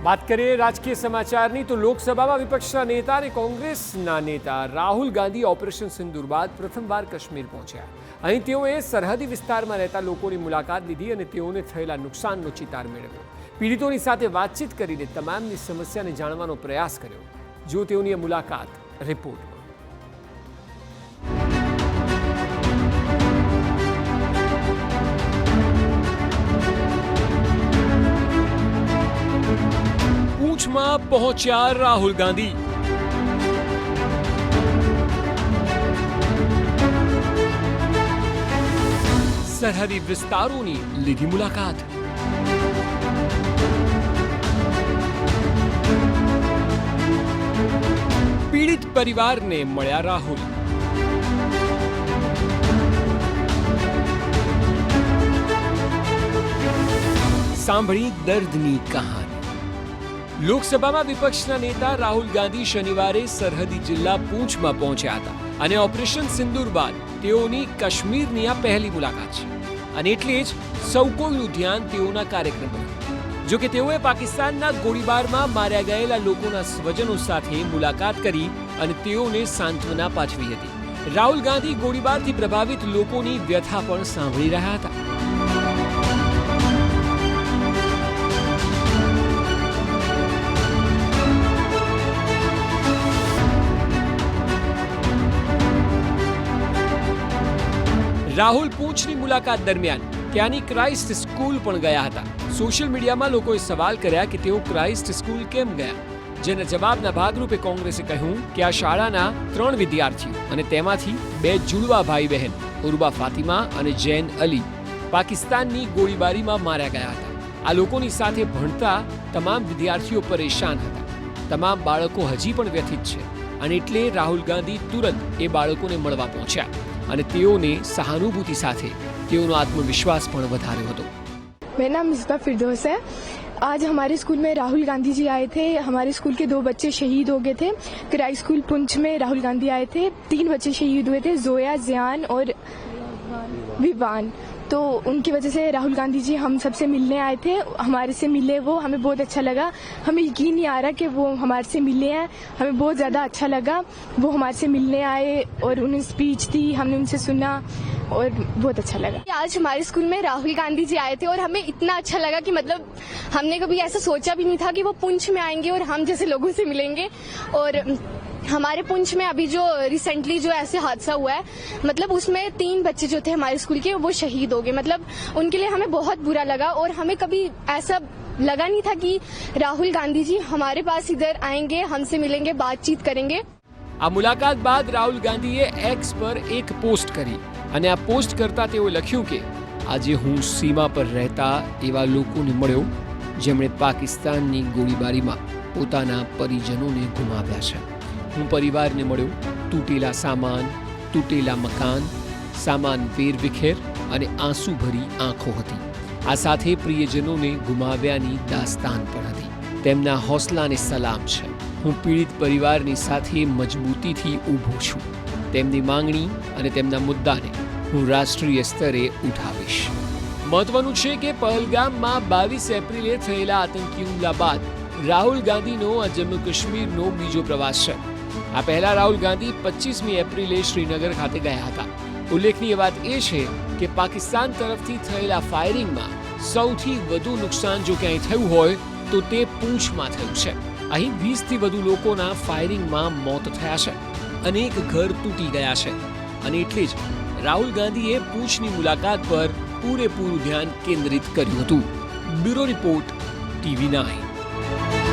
बात करिए राजकीय समाचारनी तो लोकसभाમાં વિપક્ષના નેતા અને કોંગ્રેસના નેતા રાહુલ ગાંધી ઓપરેશન સિંદૂર બાદ પ્રથમવાર કાશ્મીર પહોંચ્યા। અહીં તેઓએ સરહદી વિસ્તારમાં રહેતા લોકોની મુલાકાત લીધી અને તેઓને થયેલા નુકસાનનો ચિતાર મેળવ્યો। પીડિતોની સાથે વાતચીત કરીને તમામની સમસ્યાને જાણવાનો પ્રયાસ કર્યો। જો તેઓની આ મુલાકાત રિપોર્ટમાં। પૂંછમાં પહોંચ્યા રાહુલ ગાંધી। સરહદી વિસ્તારોની લીધી મુલાકાત। પીડિત પરિવારને મળ્યા રાહુલ। સાંભળી દર્દની કહાની। લોકસભામાં વિપક્ષના નેતા રાહુલ ગાંધી શનિવારે સરહદી જિલ્લા પૂંછમાં પહોંચ્યા હતા અને ઓપરેશન સિંદૂર બાદ તેઓની કાશ્મીરની આ પહેલી મુલાકાત છે અને એટલે જ સૌ કોઈનું ધ્યાન તેઓના કાર્યક્રમ પર હતું। જો કે તેઓએ પાકિસ્તાનના ગોળીબારમાં માર્યા ગયેલા લોકોના સ્વજનો સાથે મુલાકાત કરી અને તેઓને સાંત્વના પાઠવી હતી। રાહુલ ગાંધી ગોળીબારથી પ્રભાવિત લોકોની વ્યથા પણ સાંભળી રહ્યા હતા। રાહુલ પૂંછની મુલાકાત દરમિયાન ત્યાંની ક્રાઇસ્ટ સ્કૂલ પણ ગયા હતા। સોશિયલ મીડિયામાં લોકોએ સવાલ કર્યા કે તેઓ ક્રાઇસ્ટ સ્કૂલ કેમ ગયા, જેના જવાબના ભાગરૂપે કોંગ્રેસે કહ્યું કે આ શાળાના 3 વિદ્યાર્થીઓ અને તેમાંથી 2 જુડવા ભાઈ બહેન ઉર્બા ફાતિમા અને જૈન અલી પાકિસ્તાનની ગોળીબારીમાં માર્યા ગયા હતા। આ લોકોની સાથે ભણતા તમામ વિદ્યાર્થીઓ પરેશાન હતા। તમામ બાળકો હજી પણ વ્યથિત છે અને એટલે રાહુલ ગાંધી તુરંત એ બાળકોને મળવા પહોંચ્યા અને તેઓને સહાનુભૂતિ સાથે તેઓનો આત્મવિશ્વાસ પણ વધાર્યો હતો। मेरा नाम मिसबा फिरदौस है। आज हमारे स्कूल में राहुल गांधी जी आए थे। हमारे स्कूल के 2 बच्चे शहीद हो गए थे। क्राई स्कूल पुंछ में राहुल गांधी आए थे। 3 बच्चे शहीद हुए थे, जोया, जियान और विवान। तो उनकी वजह से राहुल गांधी जी हम सबसे मिलने आए थे। हमारे से मिले वो, हमें बहुत अच्छा लगा। हमें यकीन नहीं आ रहा कि वो हमारे से मिले हैं। हमें बहुत ज़्यादा अच्छा लगा। वो हमारे से मिलने आए और उन्हें स्पीच दी, हमने उनसे सुना और बहुत अच्छा लगा। आज हमारे स्कूल में राहुल गांधी जी आए थे और हमें इतना अच्छा लगा कि मतलब हमने कभी ऐसा सोचा भी नहीं था कि वो पुंछ में आएंगे और हम जैसे लोगों से मिलेंगे। और हमारे पुंछ में अभी जो रिसेंटली जो ऐसे हादसा हुआ है, मतलब उसमें 3 बच्चे जो थे हमारे स्कूल के वो शहीद हो गए। मतलब उनके लिए हमें बहुत बुरा लगा और हमें कभी ऐसा लगा नहीं था कि राहुल गांधी जी हमारे पास इधर आएंगे, हमसे मिलेंगे, बातचीत करेंगे। આ મુલાકાત બાદ રાહુલ ગાંધીએ એક્સ પર એક પોસ્ટ કરી અને આ પોસ્ટ કરતા તેઓએ લખ્યું કે આજે હું સીમા પર રહેતા એવા લોકોને મળ્યો જેમણે પાકિસ્તાનની ગોળીબારીમાં પોતાના પરિજનોને ગુમાવ્યા છે। હું પરિવારને મળ્યો, તૂટેલા સામાન, તૂટેલા મકાન, સામાન વેરવિખેર અને આંસુ ભરી આંખો હતી। આ સાથે પ્રિયજનોને ગુમાવ્યાની દાસ્તાન પણ હતી। તેમના હૌસલાને સલામ છે। હું પીડિત પરિવારની સાથે મજબૂતીથી ઊભો છું। તેમની માંગણી અને તેમના મુદ્દાને હું રાષ્ટ્રીય સ્તરે ઉઠાવીશ। મહત્વનું છે કે પહલગામમાં 22 એપ્રિલે થયેલા આતંકી હુમલા બાદ રાહુલ ગાંધીનો આ જમ્મુ કાશ્મીરનો બીજો પ્રવાસ છે। આ પહેલા રાહુલ ગાંધી 25મી એપ્રિલે શ્રીનગર ખાતે ગયા હતા। ઉલ્લેખનીય વાત એ છે કે પાકિસ્તાન તરફથી થયેલા ફાયરિંગમાં સૌથી વધુ નુકસાન જો ક્યાંય થયું હોય તો તે પૂંછમાં થયું છે। અહીં 20થી વધુ લોકોના ફાયરિંગમાં મોત થયા છે। અનેક ઘર તૂટી ગયા છે અને એટલે જ રાહુલ ગાંધીએ પૂંછની મુલાકાત પર પૂરેપૂરું ધ્યાન કેન્દ્રિત કર્યું હતું। Bureau report, TV9।